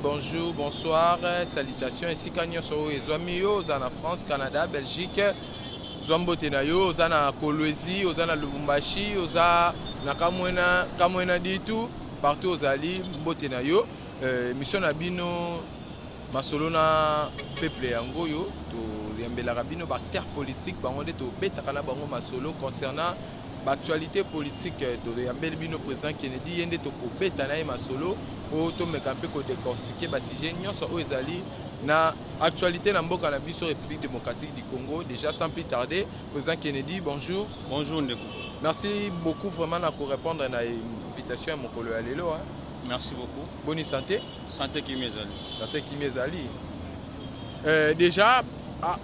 Bonjour, bonsoir, salutations. Ici Kanyo Soro et Zoamio, Zana France, Canada, Belgique, Zombo Tenayo, Zana Kolwezi, Zana Lubumbashi, Zana Kamwena Ditu, partout aux Ali, Mbotenayo, mission Nabino, Masolona, Peuple Yangoyo, to Yambela Rabino, terre politique, Bangonde, to Betakana Bango Masolo concernant l'actualité politique de Yambel Bino président Kennedy yende to ko betana e masolo o to mekampe ko décortiquer ba sujet nyonso o ezali na actualité na mboka na biso République démocratique du Congo. Déjà sans plus tarder, président Kennedy, bonjour. Bonjour Ndeko. Merci beaucoup vraiment pour répondre à l'invitation à mon collègue Alelo. Merci beaucoup. Bonne santé. Santé qui m'ezali. Santé qui m'ezali. Déjà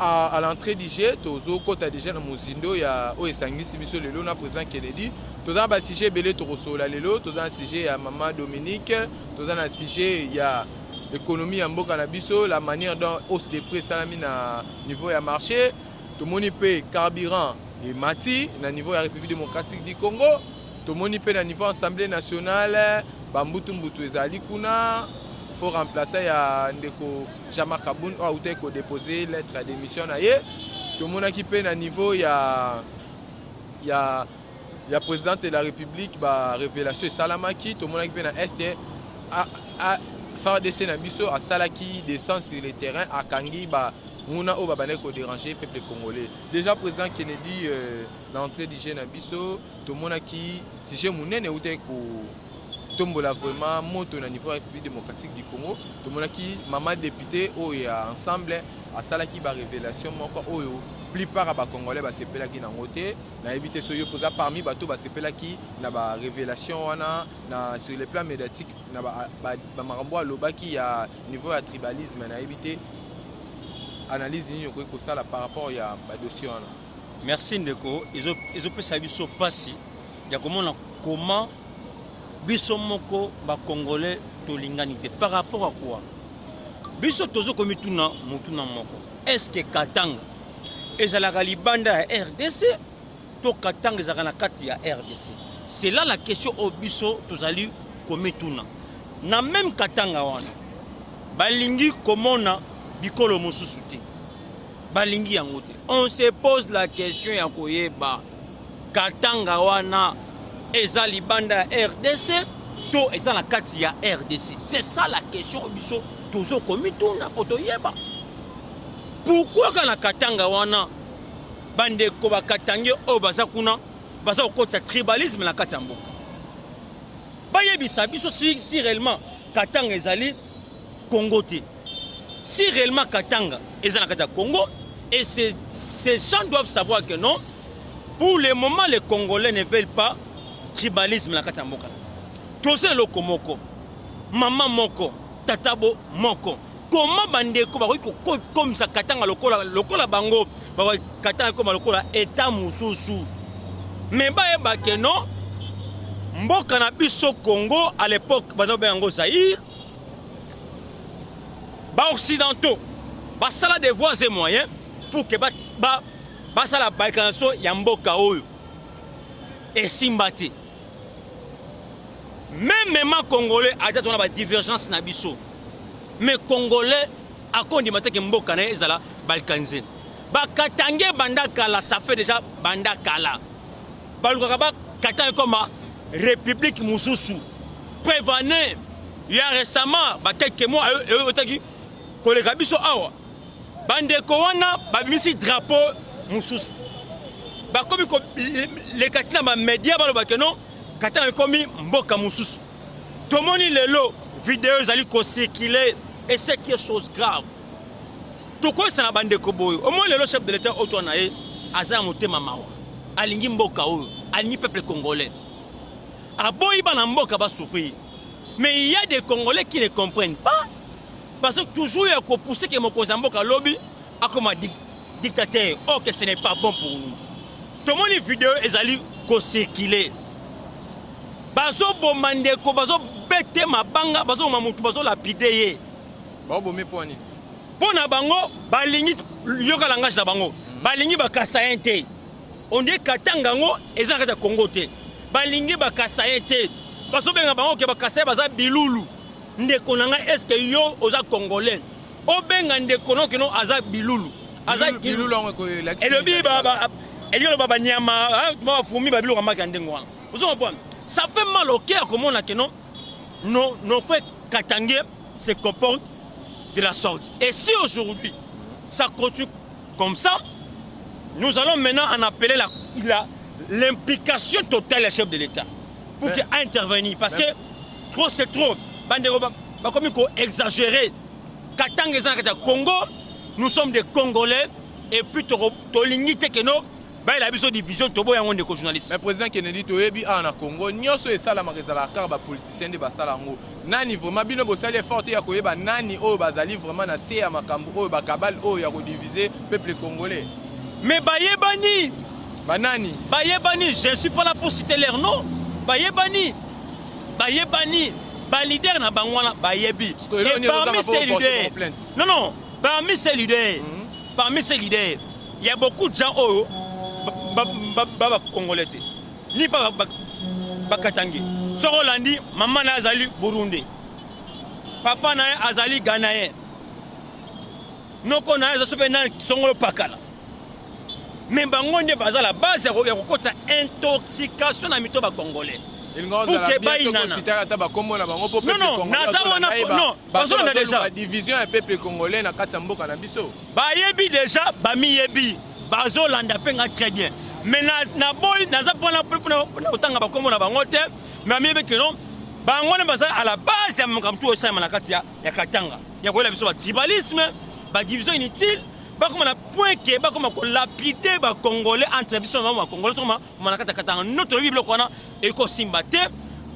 à l'entrée du jet, tozo kota déjà na Mozindo ya o esangisi biso lelo na président Kennedy. Toza ba sujet belé to rosola lelo, toza un sujet ya maman Dominique, toza un sujet ya économie en mboka na biso, la manière dont hausse des prix salami na niveau ya marché, to moni pe carburant et mati na niveau ya République démocratique du Congo, to moni pe na niveau Assemblée nationale, bambutu mbutu ezali kuna. Il faut remplacer ya ndeko Jama Kaboun ou a ko déposer lettre d'émission na ye. Tout le monde qui peut na niveau ya présidente de la République ba révélation Salamaki, tout le monde qui peut na est a faire des na biso à Salaki descend sur le terrain à Kangi ba muna o babane ko déranger peuple congolais. Déjà président Kennedy l'entrée du jeune biso, tout le monde qui si je munene ou ko tombola vraiment moto na niveau République démocratique du Congo. Tout le monde qui maman député o ya ensemble à Salaki ba révélation moko oyo plupart ba congolais ba sepela ki na ngote na éviter soyo posa parmi bato ba sepela ki na ba révélation wana na sur le plan médiatique na ba marambo alobaki ya niveau ya tribalisme na éviter analyse ni ko sala par rapport ya ba dossier wana. Merci Ndeko. Ils ont pris biso pasi ya comment biso moko ba congolais to linganité par rapport à quoi biso tozo komituna mutuna moko est-ce que Katanga ezalaka libanda ya RDC to Katanga ezalaka na kati ya RDC? C'est là la question au biso tozali komituna na même Katanga wana balingi komona bikolo mosusu te balingi yango te. On se pose la question ya koyeba Katanga wana eza libanda RDC to eza na kati ya RDC. C'est ça la question biso tozo komituna poto yeba. Pourquoi kana Katanga wana bande ko bakatange o baza kuna baza okota tribalisme na kati ya mboka? Bayebisa biso si réellement Katanga ezali Congo te. Si réellement Katanga eza na kati ya Congo, et ces gens doivent savoir que non, pour le moment les Congolais ne veulent pas tribalisme na kati ya mboka. Tose loko moko, mama moko, tatabo moko. Comment bandeko ba ko comme ça Katanga lokola bango, ba Katanga comme lokola état mususu. Mais ba eba ke non, mboka na biso Congo à l'époque banobe yango Zaïre. Ba occidentaux, ba sala des voies et moyens pour que ba sala bakanso ya mboka oyo. Et simbati. Même Congolais a dit qu'on a des divergences na biso. Mais Congolais a dit que mboka na ezala balkanzen. Ba Katanga banda kala ça fait déjà banda kala. Balukaka Katanga comme République mususu. Prévenez il y a récemment ba quelques mois otaki koleka biso awa. Bande ko wana ba misi drapeau mususu. Ba comme les katina ba média ba ke non Katanga komi mboka mususu. Tomoni lelo vidéo zali ko circuler et c'est quelque chose grave. Tout quoi ça na bande ko boyo. Au moins le chef de l'état auto nae aza motema mawa. Alingi mboka oyo, alingi peuple congolais. Aboyi bana mboka ba souffrir. Mais il y a des Congolais qui ne comprennent pas parce que toujours il y a ko pousser que mokonza mboka lobby a comme dictateur. Oh que ce n'est pas bon pour nous. Tomoni vidéo ezali ko circuler. Bazo bomande ko bazo bete mabanga bazo mamutu bazo lapide ye. Ba bomé poani. Pona bango balingi yoka langage na bango. Balingi bakasa ente. On dit Katanga ngo ezaka ta Congo te. Balingi bakasa ente. basobenga bango ke bakase baza bilulu ndeko na ngai est-ce que yo oza congolais obenga ndeko no keno aza bilulu aza bilulu ngo ko la elobi elilo baba nyama ba fumi ba biloko maka ndengo wana vous comprenez ça fait mal au cœur comme on a que non nos frères Katangé se comportent de la sorte et si aujourd'hui ça continue comme ça nous allons maintenant en appeler l'implication totale des chefs de l'État pour qu'il intervenir parce que trop c'est trop bandero ba comme ko exagérer Katangé za Congo nous sommes des Congolais et puis to lignité que non ba la biso division to boyango ndeko journaliste mais président Kennedy toyebi na Congo nyoso esala makezala car ba politicien de basala ngo nani vraiment bino bosali forte ya koyeba nani o bazali vraiment na se ya makambo o ba kabal o ya ko diviser peuple congolais mais bayebani banani bayebani je suis pas là pour citer leur nom bayebani ba leader na bangwana bayebi et parmi ces leaders non parmi ces leaders il y a beaucoup de gens baba congolais ni pas Katangi soro landi maman na azali Burundi papa na azali Ghanéen noko na azope na songolo pakala mais bango nde baza la base ya kokota intoxication na mito ba congolais pour que bainana non naza wana non bazo na déjà division ya peuple congolais na kati ya mboka na biso bayebi déjà bamiyebi bazo landa penga très bien mais na boy naza pona otanga bakombo na bango te mais amiyebi que non bango ne baza à la base ya makamtu osama na kati ya Katanga ya kolela biso ba tribalisme ba division inutile bakoma na point que bakoma ko lapider ba congolais entre biso na ba congolais to ma na kati ya Katanga notre bible ko na eko simba te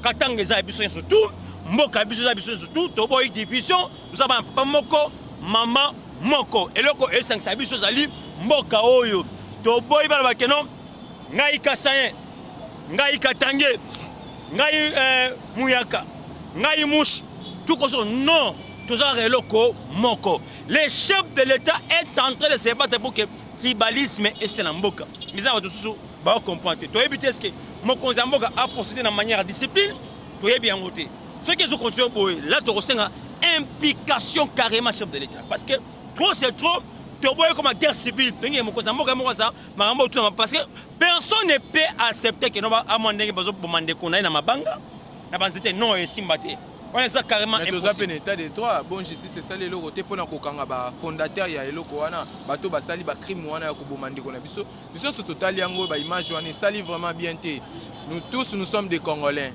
Katanga za biso surtout mboka biso za biso surtout to boy division nous avons papa moko mama moko eloko e5 sa biso zali mboka oyo to boy bala bakeno ngai Kasayen ngai Katangé ngai Muyaka ngai Mush tout comme non tous eloko moko les chefs de l'État est en train de se battre pour que tribalisme et c'est la mboka mais ça va tout ba comprendre to éviter est-ce que moko mboka a procédé de manière discipline to yebi en côté ce qui se continue boy là to resenga implication carrément chef de l'État parce que trop c'est trop to boy comme guerre civile to ngi moko mboka ça marambo tout parce que personne ne peut accepter que no ba amande bazo bomande ko na mabanga na banzete non et simbate on est carrément impossible. Mais état de droit, bon justice c'est ça les locaux pour na kokanga ba fondateur ya eloko wana bato basali ba crime wana ya kobomandi ko na biso ce total yango ba image wana sali vraiment bien té. Nous tous nous sommes des Congolais.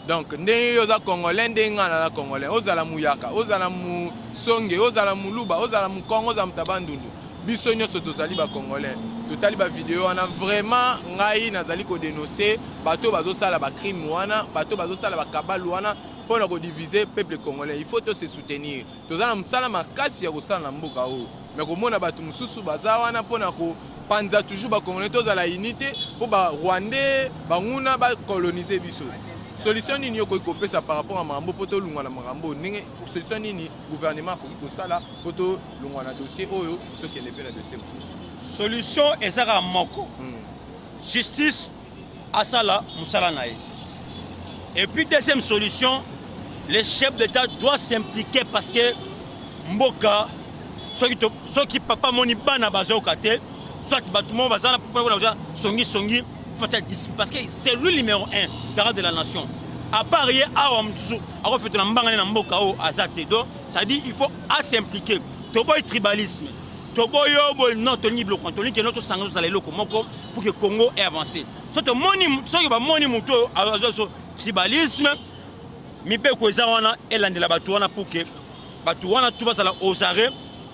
Donc ndenge yoza Congolais ndenga na Congolais ozala muyaka ozala mu songe ozala mu luba ozala mu Congo za mutabandundu biso nyoso tozali ba Congolais total ba vidéo wana vraiment ngai nazali ko dénoncer bato bazosala ba crime wana bato bazosala ba kabal wana pour la diviser peuple congolais il faut se soutenir tozala msala makasi ya kosala na mboka o mais komona bato mususu baza wana pona ko panza toujours ba congolais tozala unité pour ba rwandais banguna ba coloniser biso solution nini yoko kopesa par rapport à mambo poto lungwa na makambo ninge solution nini gouvernement ko sala poto lungwa na dossier oyo to kele pe na dossier mususu solution ezaka moko justice asala musala nae et puis deuxième solution les chefs d'État doivent s'impliquer parce que mboka ceux qui papa moni bana bazo kate soit batumo bazana pour songi parce que c'est lui numéro 1 garant de la nation à part hier awamtsu a refait na mbanga na mboka o azate donc ça dit il faut s'impliquer to boy tribalisme to boy yo non toni bloquant toni que notre sango za lelo moko pour que Congo ait avancé soit moni ceux qui ba moni muto azo tribalisme mi pe ko zawana elandela batu wana pour que batu wana tout basala aux arrêts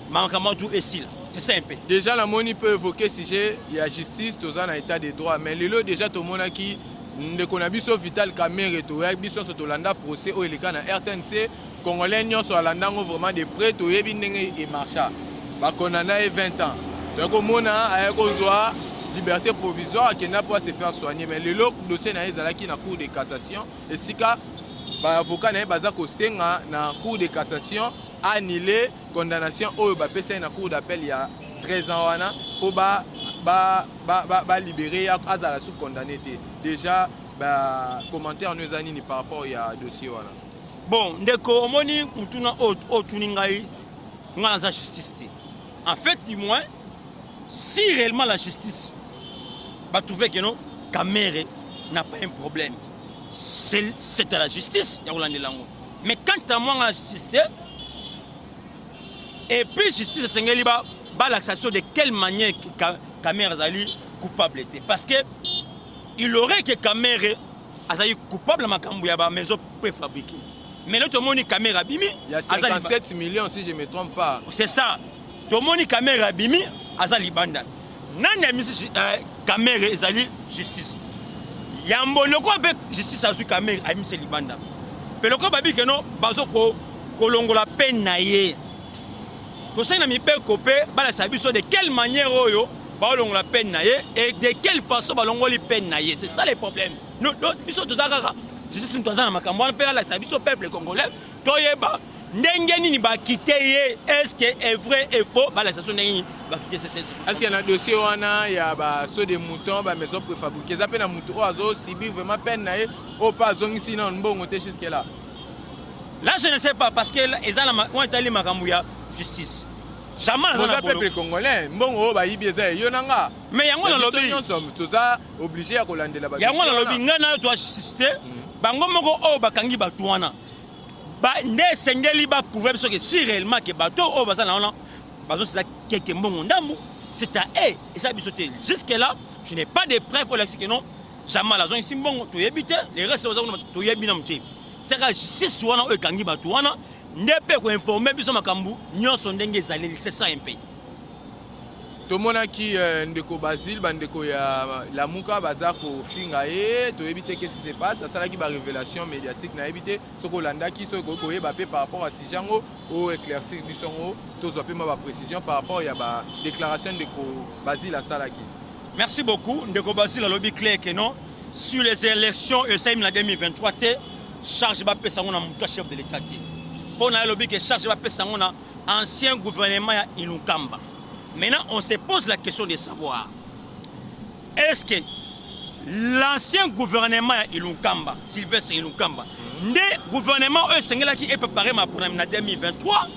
mankama tout esil c'est simple déjà la moni peut évoquer sujet il y a justice tous en état de droit mais lelo déjà to mona ki ndeko na biso Vital Kamerhe to ya biso so to landa procès o eleka na RTNC congolais nyonso alandango vraiment de près to yebi ndenge e marcha ba konana e 20 ans donc mona ayeko zwa liberté provisoire qui n'a pas se faire soigner mais le dossier na ezalaki na cour de cassation et sika ba avocat na baza ko senga na cour de cassation annuler condamnation au ba pesa na cour d'appel il y a 13 ans wana pour ba libérer azala sous condamné déjà bah commentaire nous anini par rapport à dossier voilà. Bon, ndeko omoni mutuna otuni ngai ngana za justice. En fait, du moins, si réellement la justice va trouver que non, Kamere n'a pas un problème, c'est à la justice, mais quant à moi, la justice, et puis justice, c'est l'accusation de quelle manière Kamere est coupable était. Parce que il aurait que Kamere est coupable de ma maison préfabriquée. Mais là, tout le monde est Kamere Bimi. Il y a 57 millions, si je ne me trompe pas. C'est ça. Tout le monde est Kamere Bimi, Azali Banda. Nani misi Kamere ezali justice. Yambonoko avec justice azu Kamere a mis libanda. Peloko babi que non bazo ko longola peine na ye. To sai na mi pe kopé bala sabiso de quelle manière oyo ba longola peine na ye et de quelle façon ba longoli peine na ye. C'est ça le problème. Nous biso to daka justice ntoza na makambo na pe la sabiso peuple congolais to yeba ndengeni ni ba quitter est-ce que est vrai et faux ba la station ndengeni ba quitter c'est est-ce qu'il y a un dossier wana ya ba so de moutons ba maison préfabriquée ça pe na mouton azo subir vraiment peine na ye au pas zongisi na mbongo te jusque là je ne sais pas parce que ezala on est allé makambo ya justice jamais na peuple congolais mbongo ba yibeza yo nanga mais yango na lobby nous sommes tous obligés à kolandela ba yango na lobby ngana to assister bango moko o bakangi batu wana ba ne sengeli ba prouver parce que si réellement que bateau o bazana on bazo c'est là quelque mbongo ndambu c'est à eux et ça bisoté jusque là je n'ai pas de preuves pour l'expliquer non jamais la zone ici mbongo to yebite les restes to yebina mté c'est que justice wana o kangi batu wana ndepe ko informer biso makambu nyonso ndenge ezali c'est ça un pays tomonaki ndeko Basile bandeko ya la muka baza ko finga e to éviter qu'est-ce qui se passe ça sala ki ba révélation médiatique na éviter soko landaki soko ko yeba pe par rapport à Sijango au éclaircir bisongo to zo pe ma précision par rapport ya ba déclaration ndeko Basile à salaki. Merci beaucoup ndeko Basile a lobby clair que non sur les élections ESM la 2023 te charge ba pe sango na muto chef de l'état ti pour na lobby que charge ba pe sango na ancien gouvernement ya Ilunkamba. Maintenant, on se pose la question de savoir, est-ce que l'ancien gouvernement Ilunkamba, Sylvestre Ilunkamba, le gouvernement qui est préparé pour 2023,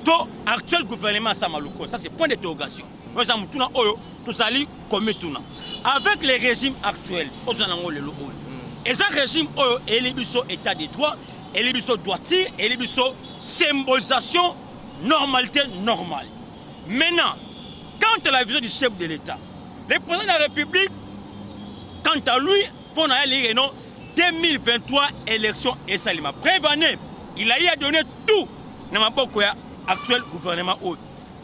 le actuel gouvernement Samaluko, ça c'est point d'interrogation. Avec les régimes actuels, et ce régime est l'état de droit, et l'état droitier, et l'état symbolisation, normalité normale. Maintenant, quant à la vision du chef de l'État, le président de la République, quant à lui, pour aller en 2023 élection et Salima. Prévenez, il a eu à donner tout dans l'actuel gouvernement.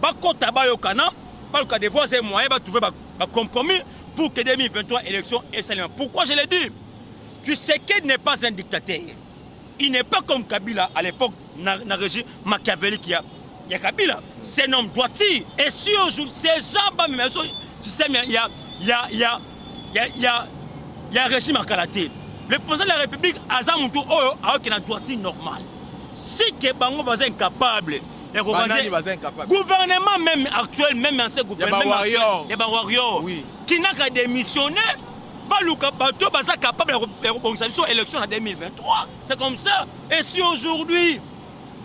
Pas contre Tabayo Kana, pas le cas des voies et moyens, va trouver un compromis pour que 2023 élection et Salima. Pourquoi je l'ai dit? Tu sais qu'il n'est pas un dictateur. Il n'est pas comme Kabila à l'époque, dans le régime machiavélique qui a. Il y a Kabila, c'est un homme droitier. Et si aujourd'hui, ces gens, il y a un régime à Kalaté. Le président de la République, Azamoutou, a un droitier normal. Si Kebango est incapable, le gouvernement même actuel, même ancien gouvernement actuel, les Warriors, qui n'a qu'à démissionner, est capable de rebondir sur l'élection en 2023. C'est comme ça. Et si aujourd'hui,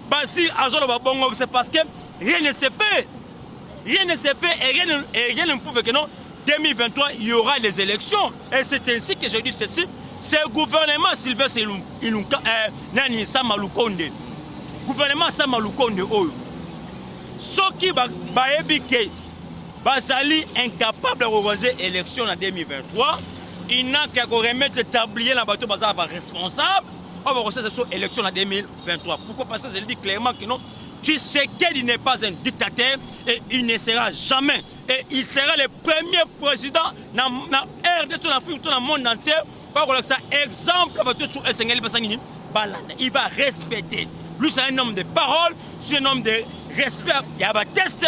Basile Azolo Babongo, c'est parce que rien ne s'est fait. Rien ne s'est fait et rien ne prouve que non. 2023, il y aura les élections. Et c'est ainsi que je dis ceci. C'est le gouvernement Sylvestre Nani Samalukonde. Gouvernement Samalukonde. Ce qui va éviter Basali incapable de revoiser l'élection en 2023, il n'a qu'à remettre le tablier dans le bateau Basali responsable. On va recevoir cette élection en 2023. Pourquoi? Parce que je le dis clairement que non. Tu sais qu'il n'est pas un dictateur et il ne sera jamais. Et il sera le premier président dans l'ère de l'Afrique, dans le monde entier. Par exemple, il va respecter. Lui, c'est un homme de parole, c'est un homme de respect. Il y a un test.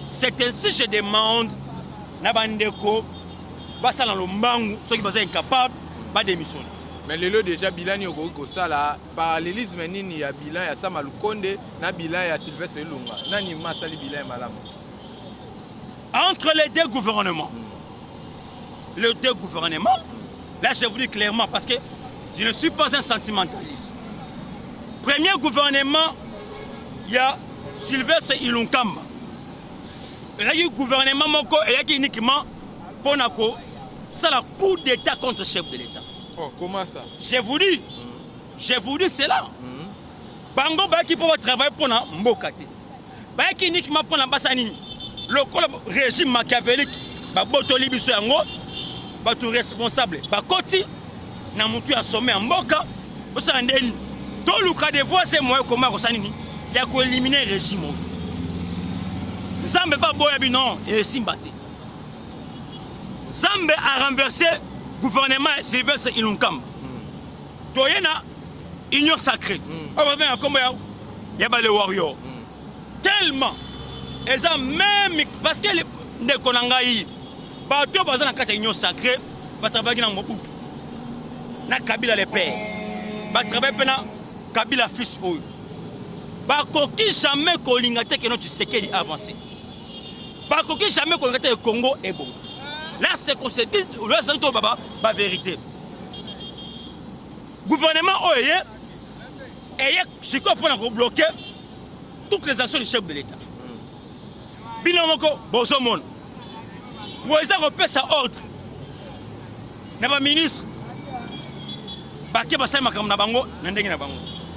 C'est ainsi que je demande Nabandeko, Bassala Lombangu, ceux qui sont incapables, de démissionner. Mais le lot déjà bilan ni okoko sala parallélisme nini ya bilan ya Samalukonde na bilan ya Sylvestre Ilunga nani masali bilan malamu entre les deux gouvernements Là, je vous dis clairement, parce que je ne suis pas un sentimentaliste. Premier gouvernement, il y a Sylvestre Ilunkamba. Il y a eu gouvernement moko et il y a uniquement Ponako. C'est la coup d'État contre le chef de l'État. Oh, comment ça? Je vous dis cela. Bango qui peut travailler pour la Mbokate. Qui uniquement pour la Bassani. Le régime machiavélique, Botoli Biso Yango, tout responsable, Koti, na mutu a sommet en Mboka, vous savez, tout le cas de voix, c'est moi comment il y a qu'à éliminer le régime. Zambe pas boya non, et Simbati. Zambe a renversé le gouvernement Sylvestre Ilunkamba. Toyena, union sacrée. Il y a les warriors. Tellement. Ils ont même. Parce que les Konangaï, bateau basé dans la union sacrée, va travailler dans Mobutu. Na Kabila les pères. Va travailler pendant Kabila fils. Va coquille jamais Kolingate que notre Tshisekedi avancé. Va coquille jamais Kolingate le Congo est bon. Là, c'est qu'on se dit, là, c'est la vérité. Gouvernement OEE, c'est quoi pour bloquer toutes les actions du chef de l'État. Binomoko, Bozomon. Pour les Européens, ça ordre. N'est pas ministre.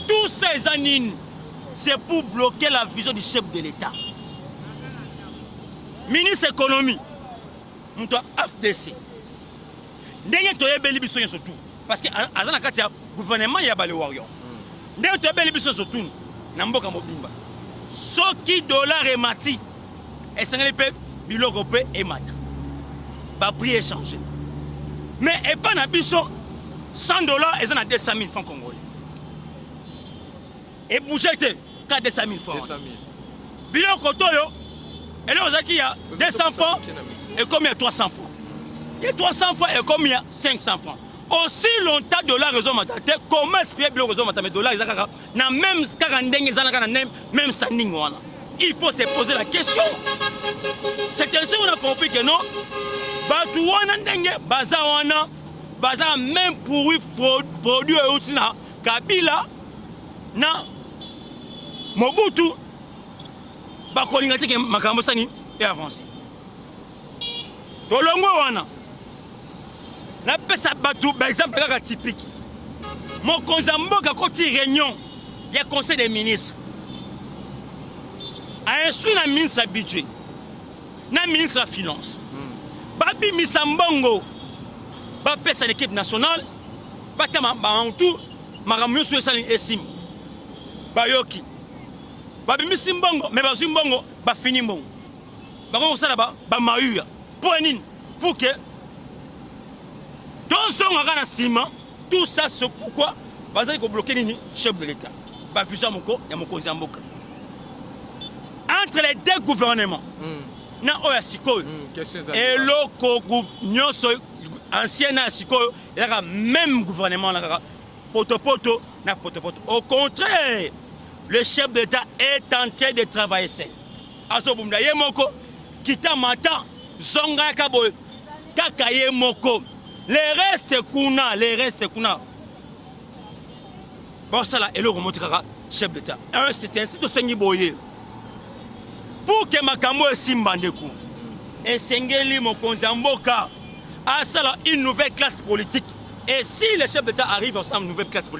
Tous ces années, c'est pour bloquer la vision du chef de l'État. Ministre économie. Mouto FDC. Ndenge toye beli biso surtout parce que azana kati ya gouvernement ya bale warrior. Ndenge toye beli biso surtout na mboka mobimba. Soki dollar et mati et sengeli pe biloko pe et mata. Ba prix échangé. Mais et pas na biso $100 et ça na 200 000 francs congolais. Et bougete ka 200 000 francs. 200 000. Biloko toyo et là ozaki ya 200 francs. Et comme il y a 300 francs. Il y a 300 francs et comme il y a 500 francs. Aussi longtemps dollar raison matate, comment expliquer le raison matate dollar na même 40 même standing wana. Il faut se poser la question. C'est ainsi qu'on a compris que non. Batu wana ndenge baza wana baza même pour produit outina Kabila na Mobutu ba kolingate ke makambo sani et avancer. Tolongo wana na pesa batu par exemple kaka typique mokonzi mboka koti réunion ya conseil des ministres a instruit na ministre du budget na ministre de la finance babi misambongo ba pesa l'équipe nationale ba tama ba tout makamyo so esali esim bayoki babi misimbongo mais ba zimbongo ba fini mbongo ba ko sala ba mauya pour que dans son organe ciment, tout ça c'est pourquoi vous allez bloquer le chef de l'État. Entre les deux gouvernements, et l'autre ancien il y a même gouvernement poto. Au contraire, le chef de l'État est en train de travailler seul. Kita mata zonga kabo kakaye moko les restes kuna bon ça là et le remonte kaka chef d'état c'est ainsi to sengi boye pour que makambo esimba ndeku esengeli mokonzi mboka a sala une nouvelle classe politique et si le chef d'état arrive ensemble une nouvelle classe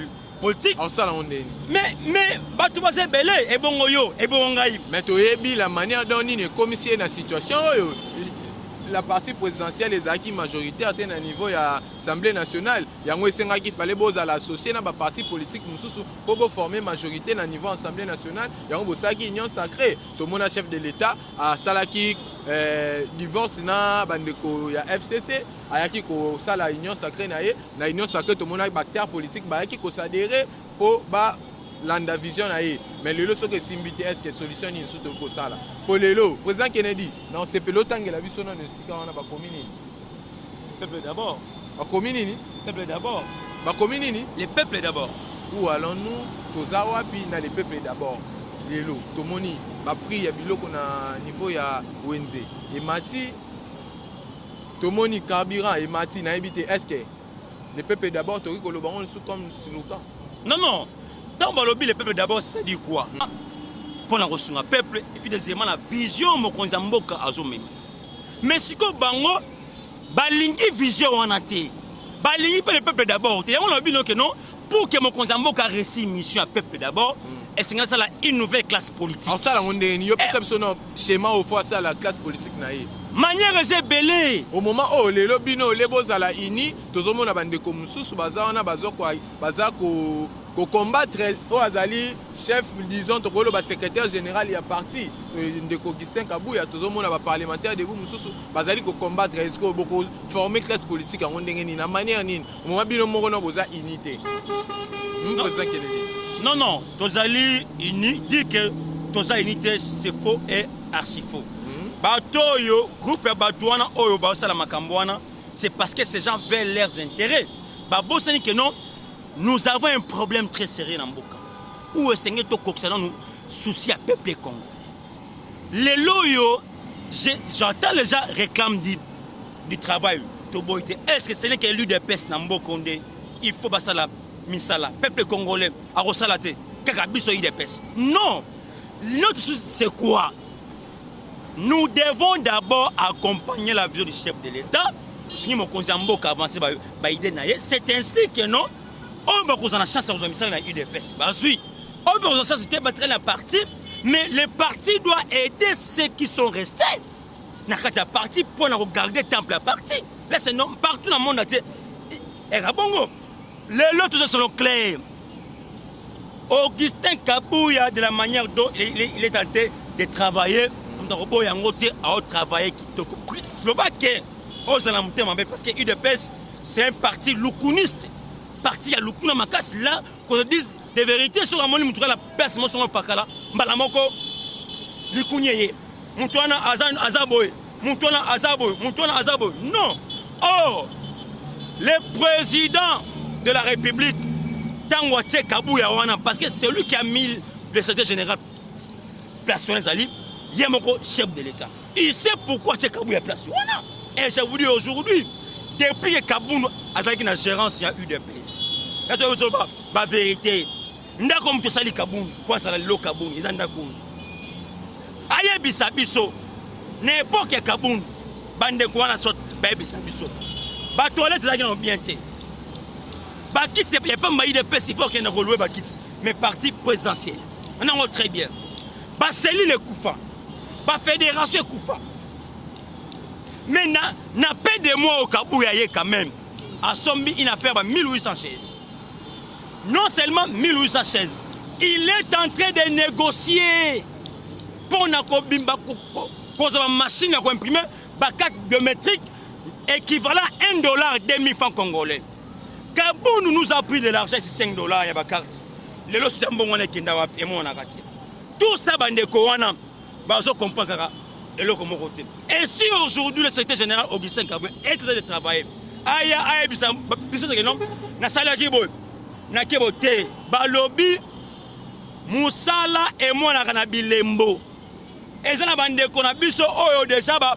politique en sala on est mais batu base belé et bongo yo et bongai mais toyebi la manière dont ni commissaire na situation la partie présidentielle les acquis majoritaires atteint un niveau à l'Assemblée nationale. Il y a un qui fallait l'associer dans la partie politique pour former majorité dans le niveau Assemblée nationale. Il y a un union sacrée. Tout le monde chef de l'État a Salaki divorce na bandeko ya FCC ayaki ko sala union sacrée na union sacrée tout le monde a acteur politique ba qui ko s'adhérer pour ba landa vision aye mais lelo soki simbité est-ce que solution ni surtout ko sala pour lelo président Kennedy non c'est pelotanga la biso non sika wana ba commune peuple d'abord ba commune ni peuple d'abord ba commune ni les peuples d'abord où allons-nous tozawa puis na les peuples d'abord lelo tomoni ba prix ya biloko na niveau ya Wenze et mati tomoni carburant et mati na ebité est-ce que le peuple d'abord toki koloba on sous comme slogan. Non. Dans le peuple d'abord, c'est-à-dire quoi? Pour la ressource peuple et puis deuxièmement la vision mokonzi mboka azomema. Mais si ko bango balingi vision wana te. Balingi le peuple d'abord. Et on a dit que non pour que mokonzi mboka réussisse mission à peuple d'abord. Et c'est ça là une nouvelle classe politique. En ça là on est yo perception schéma au fois ça la classe politique naïe. Manière rebelle. Au moment où les lobino les bozala ini tozomona bandeko mususu baza wana baza ko combattre au azali chef disons tokolo ba secrétaire général ya parti ndeko Augustin Kabuya tozomona ba parlementaire de bu mususu bazali ko combattre est-ce que beaucoup former classe politique en ndenge ni na manière nini au moment bino moko no boza unité. Non, tozali uni dit que toza unité c'est faux et archi faux. Bato yo groupe batouana oyo ba sala makambwana c'est parce que ces gens veulent leurs intérêts. Babo sani que non. Nous avons un problème très sérieux dans Mboka. Où est-ce que nous soucis à peuple Congo? Les loyaux, j'entends les gens réclament du travail. Est-ce que c'est l'un qui est élu de peste dans Mboka? Il faut passer la misala. Peuple congolais, à Rosalate, Kakabiso de peste. Non! Notre souci, c'est quoi? Nous devons d'abord accompagner la vision du chef de l'État. C'est ainsi que non. On va vous en la chance de la UDPS. On va vous en chance de battre la partie, mais les partis doivent aider ceux qui sont restés. Dans la partie pour regarder temple la partie. Là, c'est non, partout dans le monde. Et Rabongo, les autres sont clairs. Augustin Kabuya, de la manière dont il est tenté de travailler, il a travaillé qui te Slovaquie. Parce que l'UDPS, c'est un parti loukouniste. Parti à Lukuna Makas là qu'on dise des vérités sur la monnaie mutuelle la place mon son pakala mbalamoko likunyeye mutuana azaboy mutuana azaboy non. Oh, le président de la République Tangwache Kabuya wana parce que c'est lui qui a mis le secrétaire général place Zali Yemoko chef de l'État. Il sait pourquoi Tche Kabuya place wana. Et je vous dis aujourd'hui depuis que Kaboun a été la gérance, il y a eu des places. Il y a la vérité. Nous avons dit que Kaboun, quoi ça le Kaboun, ils ont dit que Aïe Bissabiso, n'importe quel Kaboun, bande quoi la sorte, Baby Bissabiso. Bah toilette, ils ont bien été. Bah quitte, il n'y a pas de places, il faut qu'il y ait un rôle, bah quitte. Mais parti présidentiel. On a très bien. Bah Céline le Koufa. Bah Fédération Koufa. Mais n'a pas de mois au Kabouya quand même. À Sombi, il a fait 1800 chaises. Non seulement 1800 chaises, il est en train de négocier pour une machine à imprimer une carte biométrique équivalent à $1 2000 francs congolais. Kaboun nous a pris de l'argent, c'est $5 il y a une carte. Les lots sont bons et tout ça, on comprend. Et si aujourd'hui le secrétaire général Augustin Kabuya est en train de travailler, aïe, na sala kiboy, na kibote, balobi, Moussala et moi na bilembo. Et ça na bande qu'on a biso oyo déjà ba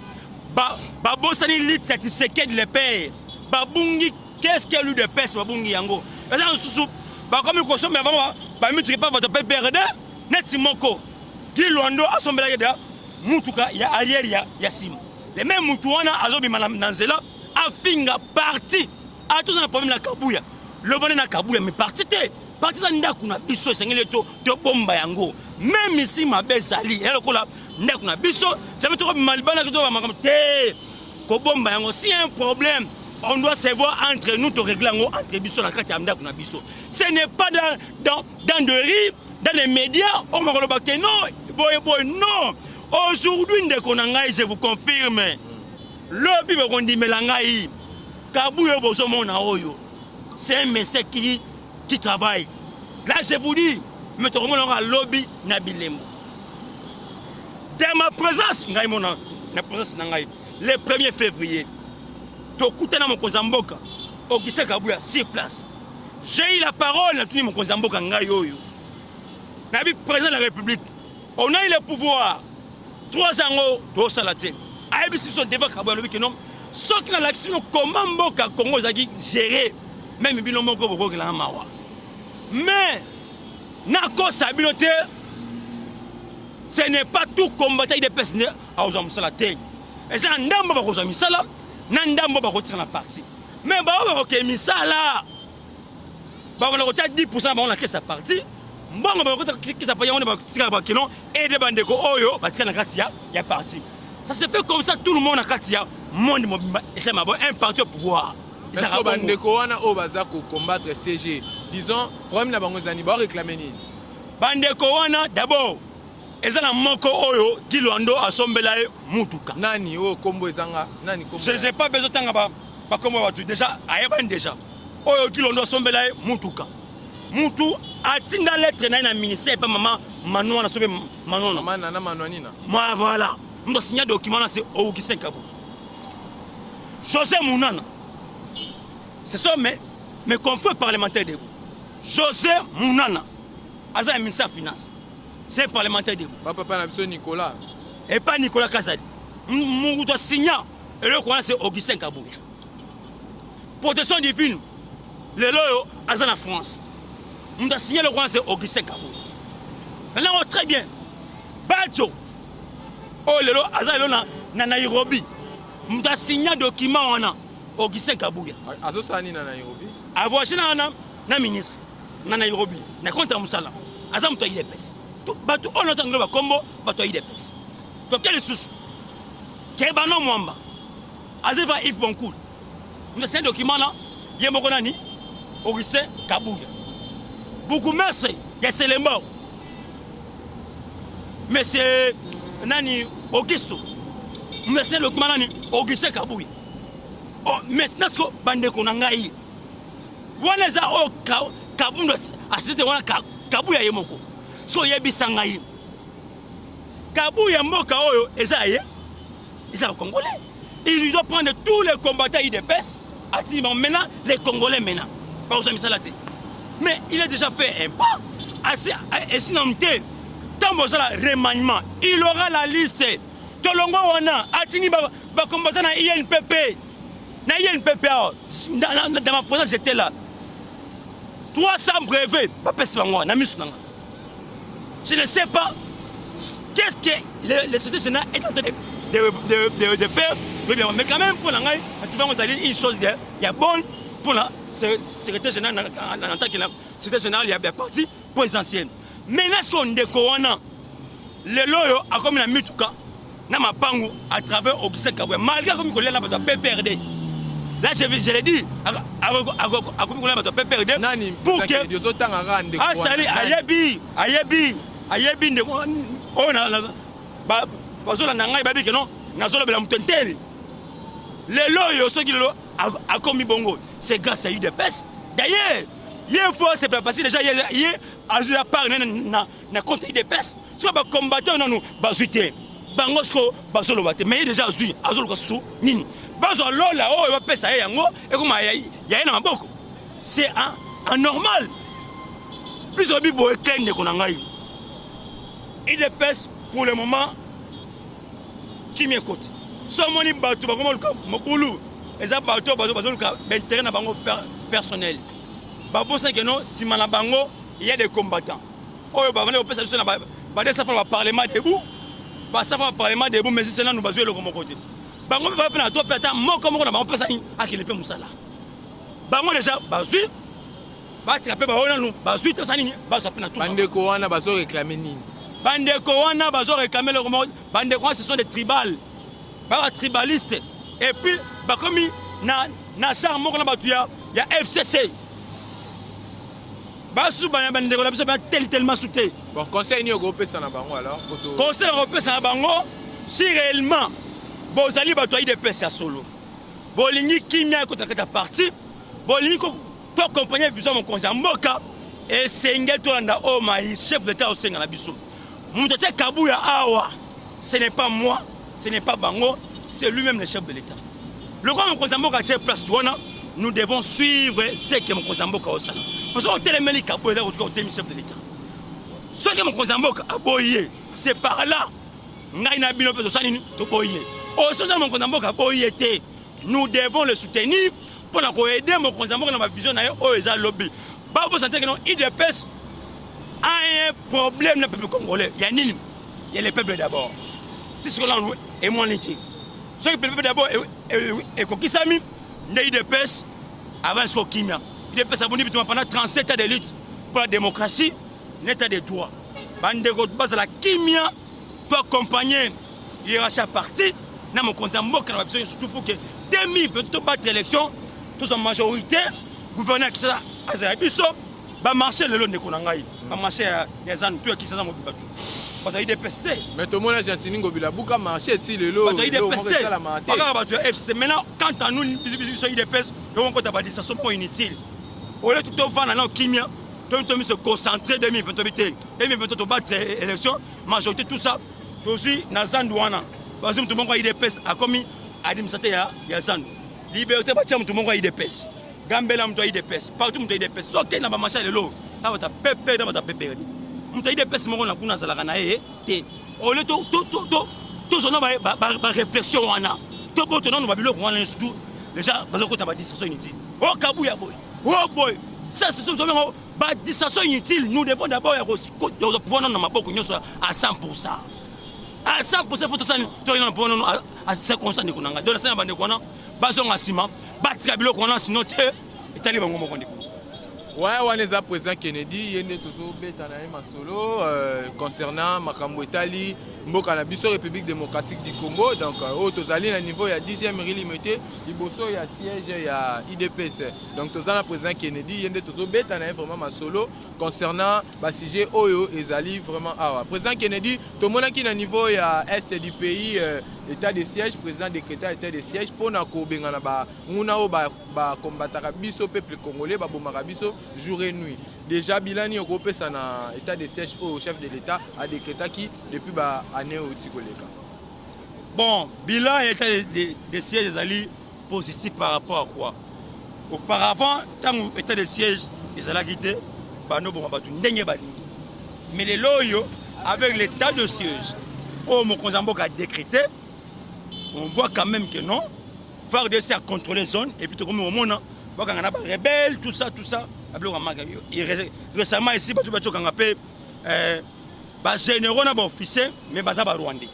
bosani lit satisfait de le père. Babungi qu'est-ce qu'il lui de pèse babungi yango. Et ça sous ba comme consomme ba mutu pas votre perdre net moko. Gilondo asombela yeda. Mutuka ya arrière ya sim. Les mêmes mutuana azobi manam nanzela afinga parti. A tous un problème na Kabuya. Le bonne na Kabuya mais parti te. Parti ça nda kuna biso sengele to bomba yango. Même ici ma belle sali. Elle ko la nda kuna biso, j'avais trop malbana que to ba makam te. Ko bomba yango si un problème, on doit se voir entre nous to régler yango entre biso na kati ya nda kuna biso. Ce n'est pas dans de rire, dans les médias, on va le non, boy non. Aujourd'hui, je vous confirme, le Bible dit Melangaï, Kabuya Bozomona Oyo, c'est un message qui travaille. Là, je vous dis, mais tout le monde aura lobby Nabilemo. Dans ma présence, le 1er février, Tokutana Mokozamboka, Augustin Kabuya, 6 places. J'ai eu la parole à tout mon Kozamboka Ngayoyo. Nabi président de la République, on a eu le pouvoir. 3 ans au Salaté. ABC sont devant Kabuya que non. Sauf que l'action comment Mboka Congo a géré même bino moko boko la mawa mais na kosa bino te ce n'est pas tout combattant de personnes à aux hommes la tête et ça ndamba ba ko misala na ndamba ba ko tira na parti mais ba ko misala ba on a 10% ba on a que sa parti mbongo ba ko que ça paye on ba tira ba kilo et de bandeko oyo ba tira na katia ya parti ça se fait comme ça tout le monde a katia monde et c'est un parti au pouvoir. Est-ce que bandeko wana o baza ko combattre CG disons problème na bango zani ba réclamer ni bandeko wana d'abord ezala moko oyo Kilwando asombela mutuka nani o kombo ezanga nani kombo je n'ai pas besoin tanga ba kombo watu déjà ayeba déjà oyo Kilwando asombela mutuka mutu atinda lettre na ministère pas maman Manou na sobe Manon maman na Manouani na moi voilà on signer document là c'est Augustin Kabou José Mounana ce sont mes confrères parlementaires de José Mounana Aza ministre des Finances c'est un parlementaire de papa na Nicolas et pas Nicolas Kazadi mon doit signer et le quoi c'est Augustin Kabou protection divine le loyo Aza na France on doit signer le quoi c'est Augustin Kabou maintenant très bien Bacho oh le lo Aza le na Nairobi on doit signer document on a Augustin Kabouya azo sani na Nairobi avoyer na ministre na Nairobi na compte musala aza mto ile pesa tout batu on entend le combo batu ile pesa donc quel souci Kebano Mwamba azeba if Boncoul on a un document là yemoko nani Augustin Kabouya beaucoup merci ya Selemba mais c'est nani Augusto merci le document nani Augustin Kabouya oh maintenant ce bandeko na ngai wana za o kabundo asite wana Kabuya yemoko so yebisa ngai Kabuya mboka oyo ezaye isa congolais il doit prendre tous les combattants IDPS ati maintenant les congolais maintenant pas aux misalate mais il a déjà fait un pas assez et sinon tant ça remaniement il aura la liste tolongo wana atini ba combattants na INPP na INPP dans ma présence j'étais là 300 brevets pas moi na misu nanga je ne sais pas qu'est-ce que le secrétaire général est en train de faire mais quand même pour la ngai tu vas nous dire une chose il y a bonne pour la secrétaire général en tant que secrétaire général il y a des partis présidentiels mais est-ce qu'on décorona le loyo a comme la mituka na mapangu à travers Augustin Kabouya malgré comme il a la PPRD. Là, je l'ai dit, pour que ah, salut, Ayebi, on a nangai babi que non, nazola bela mtentel. Les loyaux, ceux qui a commis bongo, c'est grâce à UDPS. D'ailleurs, hier fois c'est pas passé déjà hier, à la part na compte UDPS, soit ba combattant non nous bazuité. Bangosko bazolo bate, mais déjà azui, azolo kasu nini. Bazo lola oh va pesa yango et comme ya na maboko c'est anormal plus obi bo ekende ko ngai il dépêche pour le moment qui m'écoute so moni batu ba komo mobulu eza batu bazo ka intérêt na bango personnel ba bossa que non si mana bango il y a des combattants oh ba vana pesa na ba desa fa parlement debout ba sa fa parlement debout mais c'est là nous bazo le comme côté bango ba pena to peta moko na bango pesa ni akile pe musala bango déjà bazui ba traper ba ona nous bazui pesa ni ba sa pena tout bandeko wana bazo réclamer nini bandeko wana bazo réclamer le comment bandeko ce sont des tribales ba tribalistes et puis ba comme na char moko na batu ya FCC ba su ba bandeko na biso ba tellement souté bon conseil ni européen ça na bango alors conseil européen ça na bango si réellement bozali batoyi de pesa ya solo bolingi kimia ekotaka parti bolingi ko accompagner biso mon conseil mboka et sengel tolanda o mai chef d'état osenga na biso mutu tia Kabouya awa ce n'est pas moi ce n'est pas bango c'est lui-même le chef de l'état le grand mon conseil mboka tia place wana nous devons suivre ce que mon conseil mboka osala parce que telemeli Kabouya au chef de l'état ce que mon conseil mboka aboyé c'est par là ngai na bino peso sanini to boyé. Nous devons le soutenir pour aider mon consambo dans ma vision na o eza lobby ba bo sentir que non IDPS a un problème le peuple congolais il y a nini il y a le peuple d'abord tout ce que là et moi l'été ce que le peuple d'abord et kokisami ne IDPS avant ce kimia IDPS aboni bitu pendant 37 ans de lutte pour la démocratie l'état des droits bande de base la kimia doit accompagner hiérarchie parti na mon consambo kana besoin surtout pour que 2020 battre l'élection tous en majorité gouverneur qui ça azabiso ba marché le long de konangai ba marché des ans tout qui ça mo bibatu ba IDPS mais tout le monde gentini ngobila buka marché ti le lo IDPS ba ba FC maintenant quand à nous IDPS on compte pas dire ça sont pas inutile au lieu tout vendre dans kimia tout se concentrer 2020 battre élection majorité tout ça aussi na zandouana parce que tout le monde IDPS a commis administrateur ya zandu liberté ba tiam tout le monde IDPS gambela mtu IDPS partout mtu IDPS soke na ba marché le lo na ba pepe na ba pepe mtu IDPS mo na kuna zalaka na ye te au lieu tout son ba réflexion wana to boto na ba biloko wana surtout déjà bazoko ta ba distraction inutile oh kabuya boy oh boy ça c'est tout ba distraction inutile nous devons d'abord pouvoir dans maboko nyoso à 100%. À 100% faut tout ça to ina pour nous à 50% kunanga donc ça bande kona bazonga sima batika biloko wana sinon te etali bango moko ndiko. Ouais, on est à présent Kennedy, il y a toujours masolo concernant Makambo Italie, Mboka biso République démocratique du Congo. Donc au tozali à niveau il y a 10e limité, liboso il y a siège il y a IDPS. Donc tozali à présent Kennedy, il y a toujours vraiment masolo concernant ba sujet oyo ezali vraiment ah présent Kennedy, tout le monde qui na niveau il y a est du pays état de siège, président décréta état de siège pour na ko bengana ba nguna o ba combattre biso peuple congolais ba bomaka biso jour et nuit. Déjà bilani européen ça na état de siège au chef de l'état a décrété qui depuis ba année au Tikoleka. Bon, bilan état de siège ezali positif par rapport à quoi? Auparavant, tant état de siège ezala quitté bano bon batu ndenge bali. Mais les loyo avec l'état de siège au Mokonzambo a décrété on voit quand même que non faire de à contrôler zone et puis tout comme au monde on a des rebelles tout ça récemment ici batu kanga pe ba généraux na ba officier mais baza ba rwandais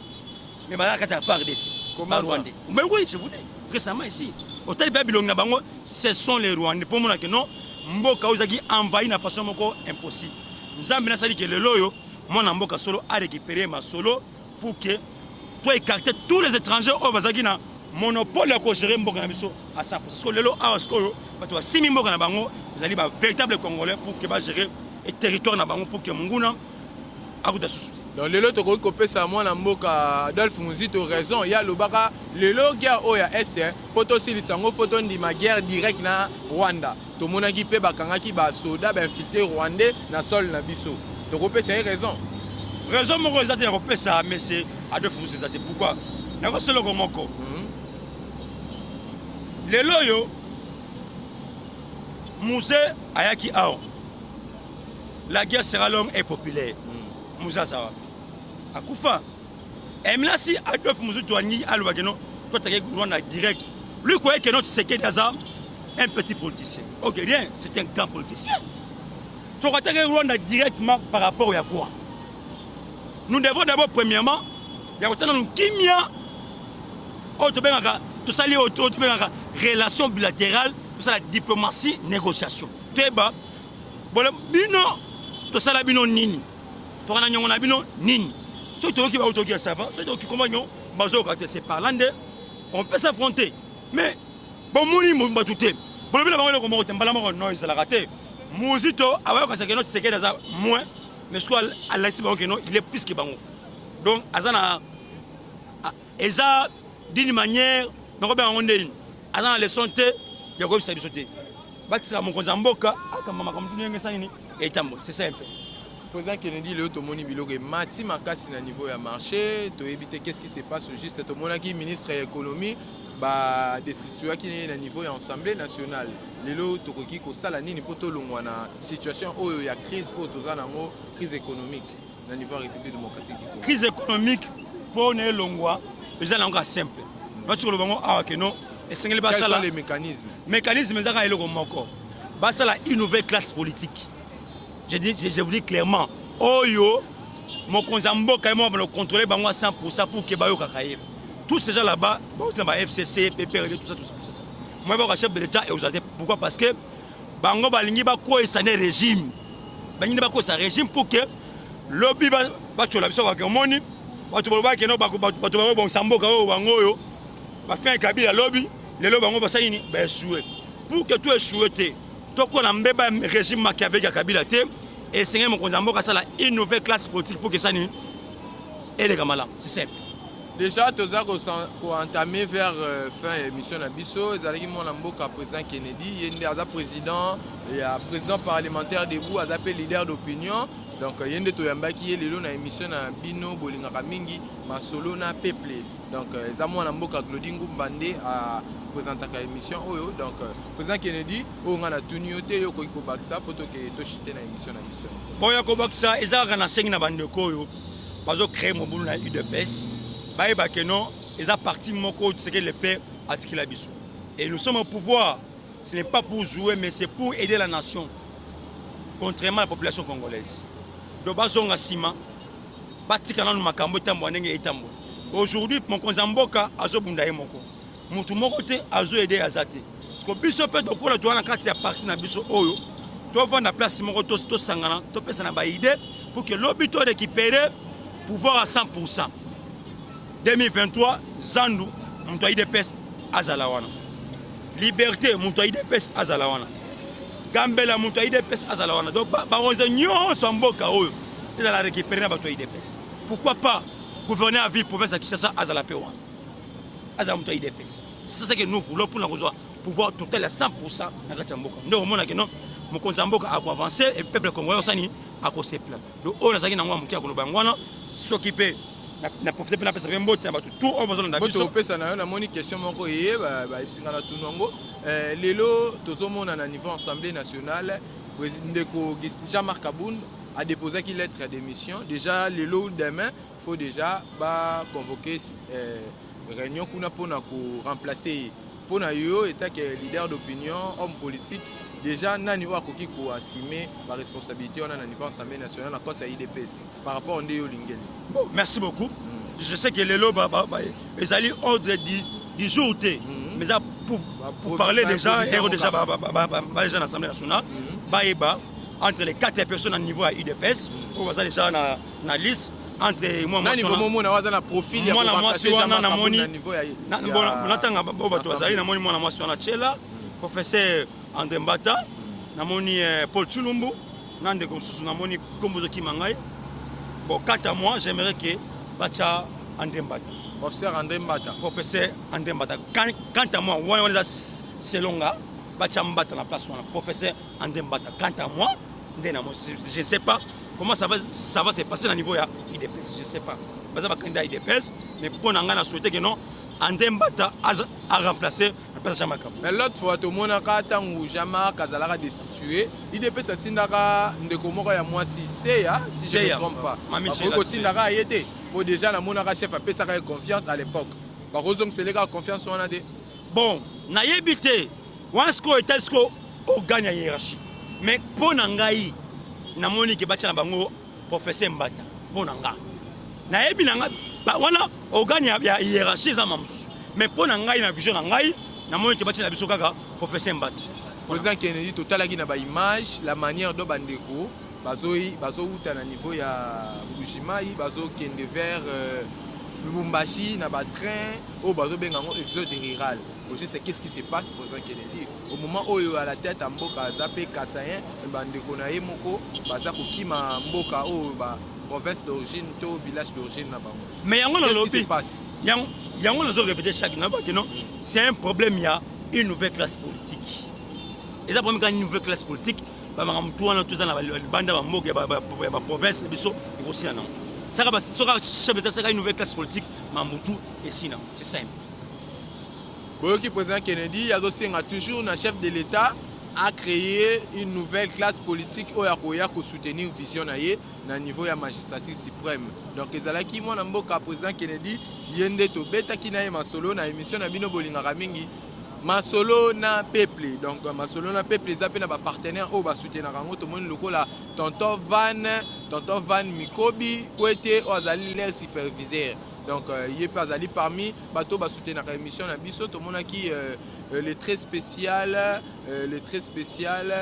mais baza kata part d'ici comment rwandais mais oui je vous dis récemment ici hôtel Babylone na bango ce sont les rwandais pour moi que non mboka ozaki envahi na façon moko impossible nzambe na sali que le loyo moi na mboka solo a récupérer ma solo pour que pour écarter tous les étrangers au bazaki na monopole à gérer mboka na biso à 100%. Parce que lelo a skoyo bato 6000 mboka na bango ezali ba véritable congolais pour que ba gérer et territoire na bango pour que munguna akuta susu. Donc lelo to ko kopesa mwana mboka Adolphe Muzito raison ya lobaka lelo guerre oya est poto silisango photo ndima guerre direct na Rwanda. To monaki pe bakangaki ba soda ba infiltré rwandais na sol na biso. To kopesa raison. Raison moko ezate ya kopesa mais c'est Adolphe Muzito ezate pourquoi na ko solo moko lelo yo Moussé ayaki ao la guerre sera longue et populaire Moussa sawa akufa emlasi Adolphe Muzito ani alwa keno to take Rwanda direct lui croyait que notre Tshisekedi Daza un petit politicien ok rien c'est un grand politicien to take Rwanda directement par rapport à quoi nous devons d'abord premièrement ya kotana kimia autobenga tout ça lié autobenga relation bilatérale tout ça la diplomatie négociation teba bon bino tout ça la bino nini to kana nyongo na bino nini so to ki ba autoki ça va so to ki komagnon bazo ka te c'est parlande on peut s'affronter mais bon mouni mo batute bon bila bango ko mo tembala mo no ça la raté Muzito awa ka sekeno tseke daza moins mais soit à la cible que non il est plus que bango donc azana eza d'une manière donc ben on est azana les santé ya ko bisabiso te batisa mon konzamboka akamama comme tout ngesa nini et tambo c'est simple. Président Kennedy le automoni biloko mati makasi na niveau ya marché to éviter qu'est-ce qui se passe juste automoni ministre de l'économie ba destituer qui na niveau ya assemblée nationale lelo tokoki ko sala nini poto longwa na situation oyo ya crise oyo tozana ngo crise économique na niveau République démocratique du Congo. Crise économique pour ne longwa déjà là simple. Ba tu le bango ah que non Et c'est quels sont les mécanismes? Mécanisme ezaka eloko moko. Basala une nouvelle classe politique. Je vous dis clairement, oyo mokonzi mboka mo ba contrôler bango à 100% pour que bayo kakaye. Tous ces gens là-bas, bon dans FCC, PPRD tout ça. Moi ba chef de l'état et aujourd'hui pourquoi? Parce que bango balingi ba ko esane régime. Balingi ba ko sa régime pour que lobby ba chola biso ba kemoni, ba to ba ke no ba bon samboka o bango yo. Ba fait un Kabila lobby, les lobby bango ba sa yini ba échouer. Pour que tout échouer donc on a un régime machiavélique à Kabila et c'est mon Mboka ça une nouvelle classe politique pour que ça ni et les gamala c'est simple. Déjà tous ça qu'on entamé vers fin émission na biso ezalaki mon Mboka président Kennedy yende aza président et président parlementaire debout aza leader d'opinion donc yende to yambaki ye lelo na émission na bino bolingaka mingi masolo na peuple donc eza mon Mboka Claudine Ngumbande à présenter la émission donc président Kennedy on a tuni yote yo ko bakisa poto ke to chité na émission na biso bon ya ko bakisa ezaka na sengi na bandeko yo bazo créer mobulu na UDPS ba ke non eza parti moko ce que le père a dit la biso et nous sommes au pouvoir ce n'est pas pour jouer mais c'est pour aider la nation contrairement à la population congolaise donc bazonga sima batika na makambo tambo ndenge etambo aujourd'hui mon konzamboka azobunda ye moko mutu moko te azo aider azate parce que biso pe dokola to wana kati ya parti na biso oyo to vendre place moko to sangana to pesa na ba idée pour que l'obito récupérer pouvoir à 100%. 2023 Zandu mutu IDPS azala wana liberté mutu IDPS azala wana Gambela mutu IDPS azala wana donc ba onze nyonso mboka oyo ezala récupérer na bato IDPS pourquoi pas gouverner à ville province à Kinshasa azala pe wana c'est ça que nous voulons pour nous pouvoir total à 100% dans la Mboka. Nous on a que non mon Mboka a avancer et le peuple congolais aussi a se plaindre. Donc on a ça qui n'a pas mukia ko bangwana s'occuper na profiter na pesa mbote na tout on besoin na biso. Boto pesa na na moni question moko yé ba isinga na tunongo lelo tozomona na niveau assemblée nationale président Jean-Marc Kabound a déposé une lettre d'émission déjà lelo demain faut déjà convoquer réunion kuna pona ko remplacer pona yo état que leader d'opinion homme politique déjà nani wa koki ko assumer la responsabilité on a na niveau assemblée nationale na compte ya IDPS par rapport on yo lingeli. Bon, merci beaucoup. Je sais que les lots les alliés ordre du jour mais ça pour parler déjà et déjà les gens l'Assemblée nationale entre les 4 personnes à niveau à IDPS on va déjà na liste entre moi na profil ya remplacer Jean-Marc Kabound na niveau ya natanga bato bazali na moni mwana mwasi wana Chela professeur André Mbata na moni Paul Chulumbu na ndeko mususu na moni Kombozo Kimangai bon 4 mois j'aimerais que bacha André Mbata professeur André Mbata quant à moi on est selonga bacha Mbata na place wana professeur André Mbata quant à moi je ne sais pas comment ça va se passer au niveau ya IDPS, je ne sais pas. Je ne sais pas candidat IDPS, mais pour nous, on a souhaité que non, André Mbata a remplacé le président Jean-Marc Kabound. Mais l'autre fois, tout le monde a dit que Jean-Marc a destitué. IDPS a dit que Komoko ya moi si je ne me trompe pas. Pour déjà, le monde a chef a fait confiance à l'époque. Par exemple, c'est les gars confiance on a dit. Bon, na yebité, wansko etesko o gagne la hiérarchie. Mais pour nangai namoni ke bacha na bango professeur Mbata pona nga na yebi na nga wana ogani ya hiérarchie za mamusu mais pona ngai na vision na ngai namoni ke bacha na biso kaka professeur Mbata président Kennedy totalaki na ba image la manière do bandeko bazo uta na niveau ya Bushimai bazo kende vers Lubumbashi na ba train au bazo bengango exode rural. Aussi c'est qu'est-ce qui se passe président Kennedy au moment où il à la tête à Mboka Zapé Kassayen bandeko na ye moko baza ko kima Mboka o ba province d'origine to village d'origine na bango. Mais yango na lobby yango na zo répéter chaque na ba que non c'est un problème il y a une nouvelle classe politique. Et ça problème quand une nouvelle classe politique ba mtu wana tout dans la banda ba Mboka ba province biso aussi non. Ça va sera chef d'état c'est une nouvelle classe politique Mambutu et sinon c'est simple. Le président Kennedy a toujours un chef de l'État a créé une nouvelle classe politique où il y a soutenir une vision au niveau de la magistrature suprême. Donc, les alaki moi le président Kennedy yende to beta ki na masolo na émission na bino bolinga mingi masolo na peuple. Donc masolo na peuple eza pe na ba partenaire o ba soutenir kango to moni lokola tonton Van Mikobi Kwete o azali leur superviseur. Donc il peut azali parmi bato ba soutenir la émission na biso to monaki le très spécial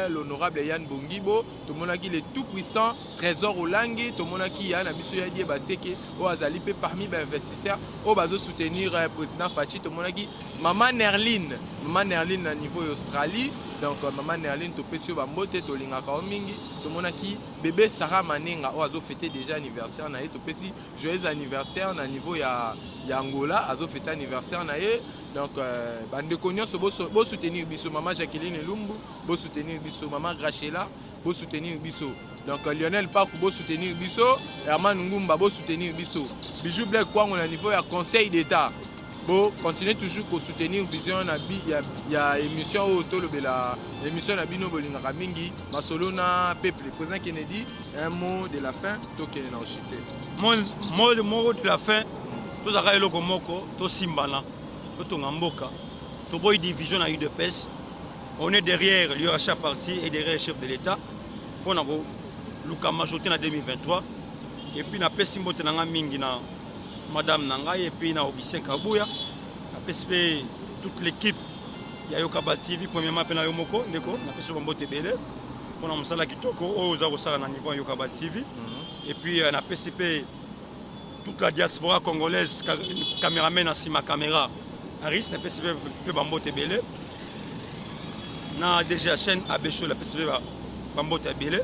l'honorable Yann Bongibo to monaki le tout puissant Trésor Olangi to monaki ya na biso ya die baseke o azali pe parmi ba investisseurs o bazo soutenir président Fachi to monaki Maman Nerline na niveau Australie. Donc Maman Nerline to pesio ba mbote to lingaka o mingi to monaki bébé Sarah Manenga o azo fêter déjà anniversaire na ye to pesi joyeux anniversaire na niveau ya Angola azo fêter anniversaire na ye. Donc bande nyonso bo soutenir biso Maman Jacqueline Lumbu, bo soutenir biso Maman Grachela, bo soutenir biso. Donc Lionel Pakou bo soutenir biso, Herman Ngumba bo soutenir biso. Bijou Black Kwango na niveau ya Conseil d'État. Bon, continuez toujours à soutenir vision na bi ya émission autolobela émission na bino bolingaka mingi masolo na peuple. Président Kennedy, un mot de la fin to kene na chute. Mot de la fin to zaka eloko moko to simbana to tonga mboka to boy division na UDPS. On est derrière l'URHA parti et derrière le chef de l'État pour na luka majorité na 2023 et puis na pesi mbote na mingi na Madame Nangaye et puis na Augustin Kabouya, toute l'équipe ya Yokabas TV, premièrement pena Yomoko, Ndeko, na peso Mbote Bele, pour na musala kitoko, oza osala na niveau Yokabas TV, et puis na PCP, toute la diaspora congolaise, caméraman na Sima Caméra, Aris, na PCP Mbote Bele, na déjà chaîne Abécho, la PCP Mbote Bele,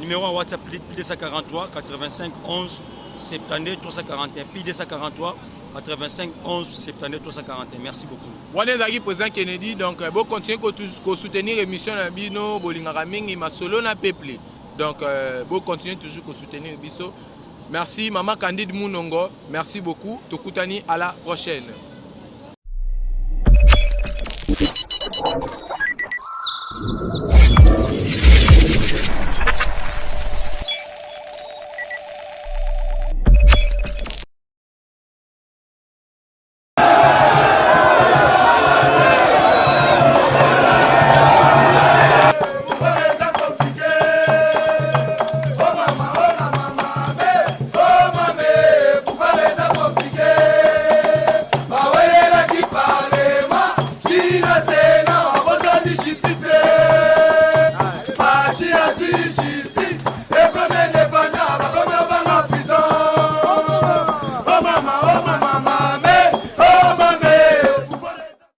numéro WhatsApp 243 85 11 72 341 puis 243 85 11 72 341. Merci beaucoup. Wanezaki président Kennedy, donc bon continuer à soutenir l'émission na bino bolingaka mingi masolo na peuple. Donc bon continuer toujours à soutenir biso. Merci Maman Candide Mounongo, merci beaucoup. Tokutani à la prochaine.